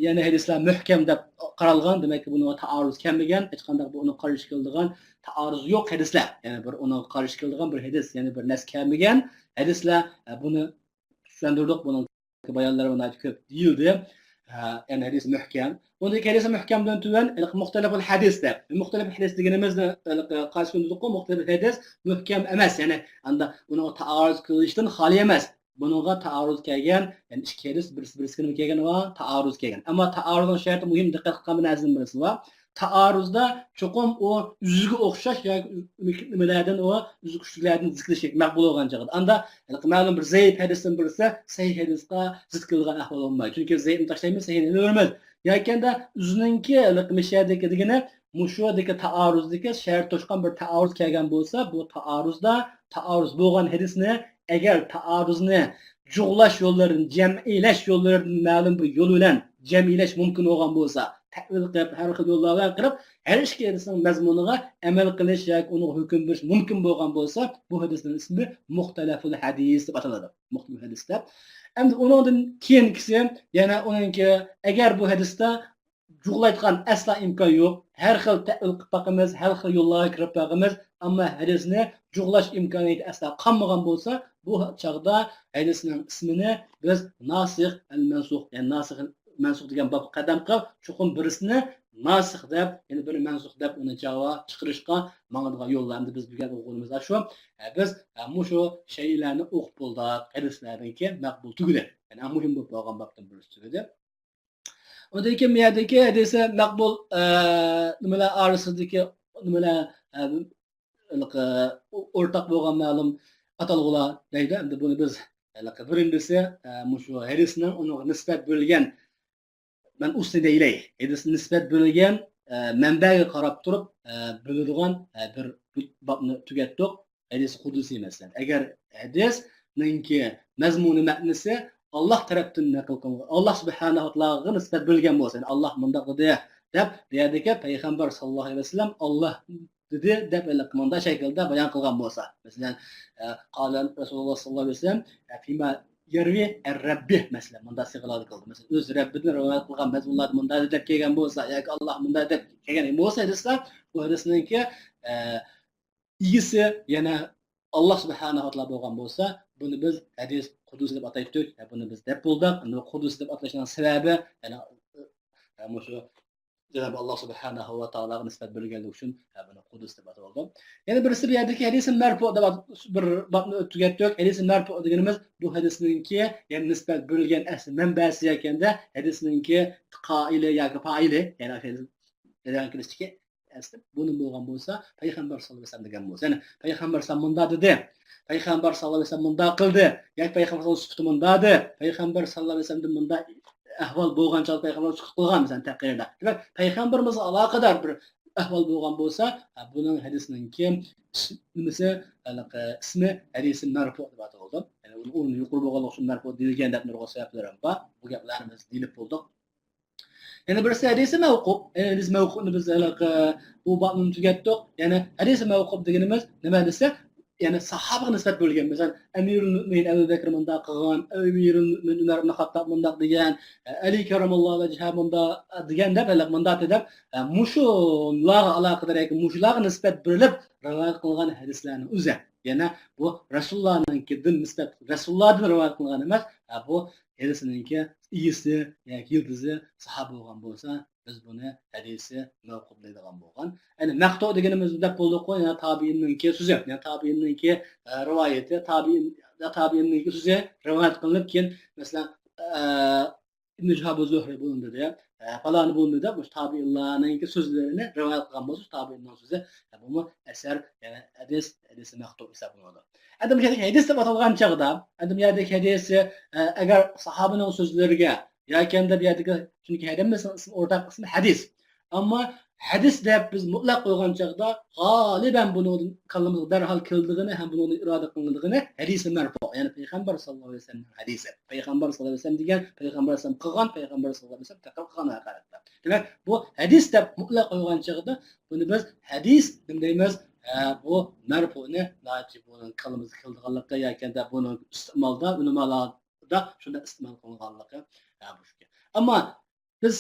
ya'ni hadislar muhkam deb qaralgan, demak buni ta'aruz kelmagan, hech qanday buni qarshi keladigan ta'aruz yo'q hadislar. Ya'ni bir uni qarshi keladigan bir hadis, ya'ni bir nas kelmagan hadislar buni tushundirdik, buni bayonlari bunda ko'p deyildi. Yani hadis muhkam. Ondaki hadis muhkamdan tuvan muhteliful hadis deb. Muhtelif hadis deganimizda qarshi qildik, muhtelif hadis muhkam emas. Yani anda buni ta'aruz qilishdan xoli emas. Bunga ta'aruz kelgan, yani ikki hadis birisiga kelgan va ta'aruz kelgan. Ammo ta'aruzning sharti muhim, diqqat qilgan narsani birisi va ta'aruzda cho'qim o yuziga o'xshash yoki nimalardan o yuzi kuchliklardan zikrish maqbul bo'lgan joyda. Anda ma'lum bir zaif hadisdan birisi sahih hadisga zid qilgan ahvol bo'lmaydi. Chunki zaifni tashlaymiz, sahihni o'rmaymiz. Yakanda o'zininki mishadagi degani mushudagi ta'aruzdagi shart to'shqan bir ta'aruz kelgan bo'lsa, bu ta'aruzda ta'aruz bo'lgan hadisni agar ta'aruzni jug'lash yo'llarini, jam'ilash yo'llarini ma'lum bir yo'l bilan jam'ilash mumkin bo'lgan bo'lsa, ta'vil qilib, har xil yo'llarga qilib, har ikki hadisning mazmuniga amal qilish yoki uni hukm berish mumkin bo'lgan bo'lsa, bu hadisning ismi muxtalaful hadis deb ataladi. Muxtalif hadis deb. Endi undan keyingisi, yana uningki agar bu hadisda jug'laydigan asla imkon yo'q. Har xil ta'til qilib boqamiz, har xil yo'llarga kirib boqamiz, ammo hadisni jug'lash imkoniyati asla qolmagan bo'lsa, bu chog'da hadisning ismini biz nasikh al-mansukh, ya'ni nasikh mansukh degan bob qadam qilib, chuqur birisini nasikh deb, ya'ni bir mansukh deb uni javob chiqarishga mangadigan yo'llarni biz bilgan o'quvimizda shu. Biz shu shaylarni o'qib bo'ldik, hadislardan keyin maqbul tugadi. Ya'ni muhim bo'lib qolgan babdan birisi tugadi. Ondan keyin bu yerdagi hadisi maqbul nimalar orasidagi nimalar o'rtaq bo'lgan ma'lum atalg'ular deydi. Endi buni biz birinchisi shu hadisning unga nisbat bo'lgan men ustida deylay. Hadis nisbat bo'lgan manbaga qarab turib bo'ladigan bir babni tugatdik. Hadis qudusiy masalan. Agar hadisninki mazmuni ma'nisi Allah tarafdan naql qilingan. Allah subhanahu va taologa nisbat bo'lgan bo'lsa, Allah bundaq dedi deb bu yerdagi payg'ambar sallallohu alayhi vasallam Allah dedi deb bunday shaklda bayon qilgan bo'lsa, masalan, qalan Rasululloh sallallohu alayhi vasallam fima yarvi ar-rabbi masalan bunday siqiladi qildi. Masalan, o'z Rabbidan rivoyat qilgan mazmunlar bunday deb kelgan bo'lsa, yoki Allah bunday deb kelgan bo'lsa desa, bu hadisninki igisi yana Allah subhanahu va taolo bo'lgan bo'lsa, buni biz hadis qudus deb ataydik. Buni biz deb bo'ldik. Uni qudus deb atashning sababi yana shu Cenab-ı Allah subhanahu va taologa nisbat bo'lganligi uchun buni qudus deb ataldi. Yana birisi bu yerdagi hadis marfu deb bir babni tugatdik. Hadis marfu deganimiz bu hadisninki ya'ni nisbat bo'lgan asl manbasi ekanda hadisninki qoili yoki faili, ya'ni hadisninki asli buni bo'lgan bo'lsa, payg'ambar sallallohu alayhi vasallam degan bo'lsa, ya'ni payg'ambar sallallohu alayhi vasallam dedi. Payg'ambar sallallohu alayhi vasallam bunda qildi. Yoki payg'ambar sallallohu alayhi vasallam bunda dedi. Payg'ambar sallallohu alayhi vasallam bunda ahvol bo'lgancha payg'ambar chiqib qilgan bizning taqdirda. Demak, payg'ambarimiz aloqador bir ahvol bo'lgan bo'lsa, buning hadisninki nimasi, ismi hadis marfu deb ataldi. Ya'ni uni o'rni yuqori bo'lganligi uchun marfu deyilgan deb nurg'a sabablarim bor. Bu gaplarni biz bilib bo'ldik. Yana birisi hadis mavquf. Hadis mavqufni biz bu babni tugatdik. Ya'ni hadis mavquf deganimiz nima desa, yani sahabaga nisbat bo'lgan. Masalan, Amirul Mu'minin Abu Bakr munda qilgan, Amirul Mu'minin Umar ibn Xattob munda degan, Ali karamallohu vajha munda degan deb munda deb mushularga aloqador yoki mushularga nisbat berilib rivoyat qilgan hadislarning o'zi. Yana bu Rasulullohninkidan nisbat Rasulullohdan rivoyat qilgan emas, bu hadisninki iyisi yoki yildizi sahoba bo'lgan bo'lsa, biz buni hadisi mavquf deydigan bo'lgan. Ya'ni maqtu deganimiz deb bo'ldi-ku, ya'ni tabiinninki so'zi, ya'ni tabiinninki rivoyati, tabiinninki so'zi rivoyat qilinib keyin, masalan, Ibn Shihab az-Zuhri bo'lindi deb, faloni bo'lindi deb, bu tabiinlarninki so'zlarini rivoyat qilgan bo'lsa, tabiinning so'zi, bu asar, ya'ni hadis maqtu hisoblanadi. Adam hadis deb atalgan chaqda, adam yerdagi hadisi agar sahobaning so'zlariga yoki bu yerdagi chunki hadisning ismi o'rtaq ismi hadis. Ammo hadis deb biz mutlaq qo'ygan chaqda g'oliban buni qalbimiz darhol keldigini ham buni iroda qilindigini hadis marfu, ya'ni payg'ambar sallallohu alayhi vasallam hadisi. Payg'ambar sallallohu alayhi vasallam degan payg'ambar sallallohu qilgan, payg'ambar sallallohu alayhi vasallam taqrir qilgan haqida. Demak, bu hadis deb mutlaq qo'ygan chaqda buni biz hadis deymiz. Bu marfuni najib bo'lgan qalbimiz keldiganlikda yoki buni iste'molda ulamolarda shunda iste'mol qilinganligi bu. Ammo biz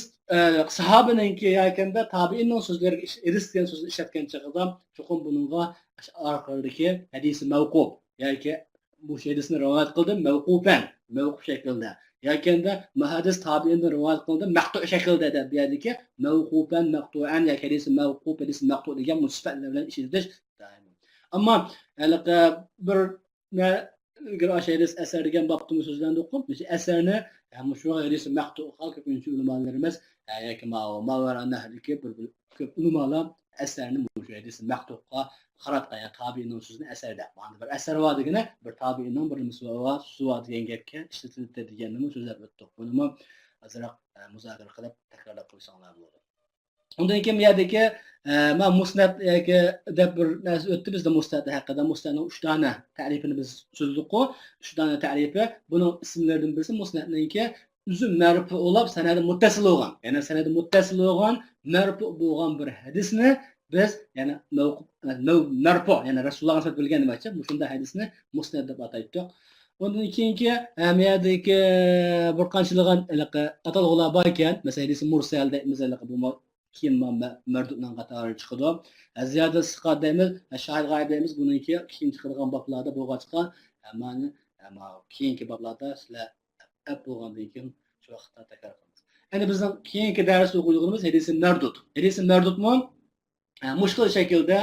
sahobaninki yoki tabiinning so'zlariga erishgan so'zni ishlatgan chaqda chuqur buningga orqadagi hadisi mavquf yoki bu hadisni rivoyat qildi mavqufan, mavquf shaklda yoki muhaddis tabiindan rivoyat qildi maqtu shaklda deb yerdiki mavqufan, maqtuan yoki hadisi mavquf, hadisi maqtu degan musifatlar bilan ishlatish doim. Ammo bir hadis asar degan babni so'zlandi o'qib, biz asarni shu hadis maqtu ko'pincha ulamolarimiz yoki ma'varanahdiki bir ko'p ulamolar asarni shu hadis maqtuga qarab qo'ygan tabiinning so'zini asarda. Mana bir asar bor degani bir tabiinning bir suvat degan gapga ishlatildi deganini so'zlab o'tdik. Buni azroq muzokara qilib takrorlab qo'ysanglar bo'ladi. Undan keyin bu yerdagi men musnad yoki deb bir narsa o'tdi bizda musnad haqida. Musnadning 3 dona ta'rifini biz so'zdik-ku. 3 dona ta'rifi. Buning ismlaridan birisi musnadningki uzun marfu bo'lib sanadi muttasil bo'lgan. Ya'ni sanadi muttasil bo'lgan marfu bo'lgan bir hadisni biz ya'ni marfu, ya'ni Rasulullohga nisbat bo'lgan demakchi. Bu shunday hadisni musnad deb ataydik. Ondan keyingi miyadagi bir qanchalagan atalg'ular bor ekan. Masalan, ism mursal deymiz, bu keyin marduddan qatori chiqadi. Ziyoda siqat deymiz, shohid g'oyib deymiz. Buniki keyin chiqadigan bablarda bo'lg'achqa, ma'ni keyingi bablarda sizlar ap bo'lgandan keyin shu vaqtda takror qilamiz. Endi bizning keyingi dars o'qiyotganimiz hadisi mardud. Hadisi mardudmi? Mushkil şekilde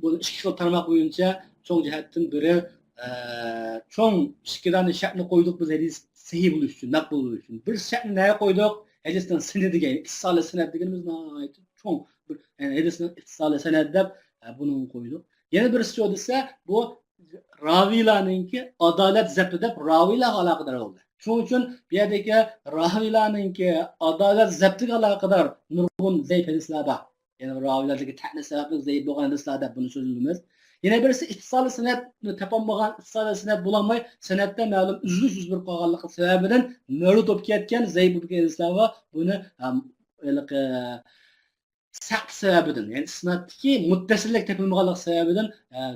bu ikki xil tarmoq bo'yicha cho'ng jihatdan biri cho'ng ikkidan shartni qo'ydik biz hadis sahih bo'lish uchun, maqbul bo'lish uchun. Bir shartni nega qo'ydik? Hadisdan sanad degan, ittisoli sanad deganimiz cho'ng bir hadisdan ittisoli sanad deb buni qo'ydik. Yana birisi desa bu ravilarninki adolat zabti deb ravilar aloqador bo'ldi. Shuning uchun bu yerdagi ravilarninki adolat zabtiga aloqador nurg'un zaif hadislar bor. Yani ravilardagi ta'na sababli zaif bo'lgan hadislarda buni so'zlaymiz. Yana birisi ittisoli san'atni topolmagan, ittisoli san'at bo'lolmay, san'atda ma'lum uzilish yuz berib qolganligi sababidan mavlud bo'lib ketgan zaif bo'lgan hadislar va buni saqt sababidan, yani isnatdagi muttasillik topilmaganlik sababidan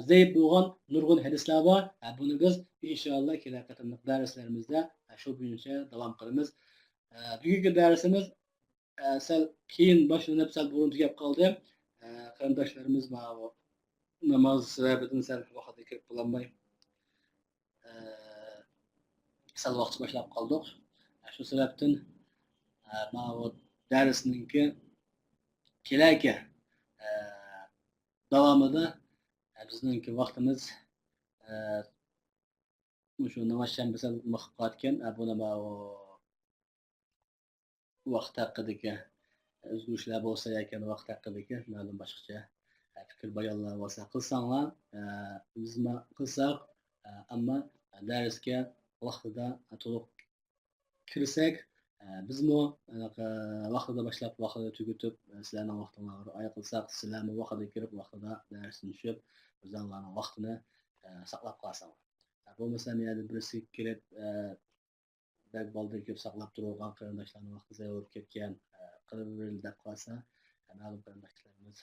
zaif bo'lgan nurg'un hadislar bor. Buni biz inshaalloh kelajak darslarimizda shu bo'yicha davom qilamiz. Bugungi darsimiz sal keyin boshlanib sal burun tugab qoldi. Qarindoshlarimiz namoz sababidan sal vaqtga kirib qololmay sal vaqt boshlab qoldik. Shu sababdan darsninki kelajak davomida bizningki vaqtimiz shu namoz shanba sal vaqt qotgan. Buni vaqt haqidagi o'zgarishlar bo'lsa ekan, vaqt haqidagi ma'lum boshqacha fikr bayonlar bo'lsa qilsanglar, biz qilsak, ammo darsga vaqtida to'liq kirsak, bizmi vaqtida boshlab, vaqtida tugatib, sizlarning vaqtinglarni rioya qilsak, sizlarni vaqtida kirib, vaqtida darsni tushib, o'zinglarning vaqtini saqlab qolsanglar. Bo'lmasa, yana birisi kelib baldir ko'p saqlab turgan qarindoshlarning vaqti zayi bo'lib ketgan, qilib deb qolsa, ma'lum qarindoshlarimiz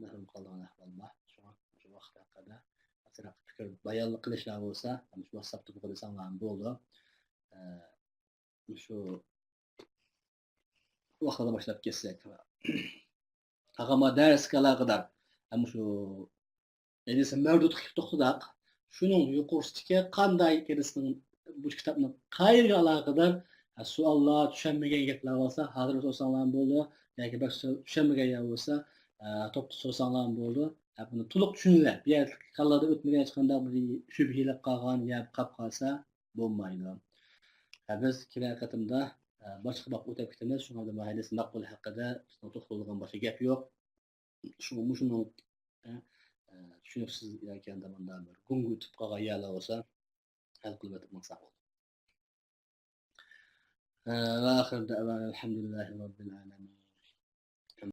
mahrum qolgan ahvol bor. Shu vaqt haqida fikr bayon qilishlar bo'lsa, shu WhatsAppda qo'ysanlar bo'ldi. Shu vaqtida boshlab ketsak. Haqama darsga aloqador shu edisi mavjud to'xtadaq. Shuning yuqorisidagi qanday kelisini bu kitobni qayerga aloqador savollar, tushunmagan gaplar bo'lsa, hozir so'rasanglar bo'ldi, yoki boshqa tushunmagan bo'lsa, to'pni so'rasanglar bo'ldi. Buni to'liq tushuninglar. Bu yer qallada o'tmagan hech qanday bir shubhalar qolgan, gap qolib qolsa bo'lmaydi. Biz kelgan qatimda boshqa bab o'tib ketamiz. Shunga hadis maqbul haqida to'xtalgan boshqa gap yo'q. Shuni tushunibsiz ekanda bundan bir gungu o'tib qolgan yerlar bo'lsa hal qilib o'tib maqsad bo'ldi. Va oxir da'van alhamdulillahi robbil alamin.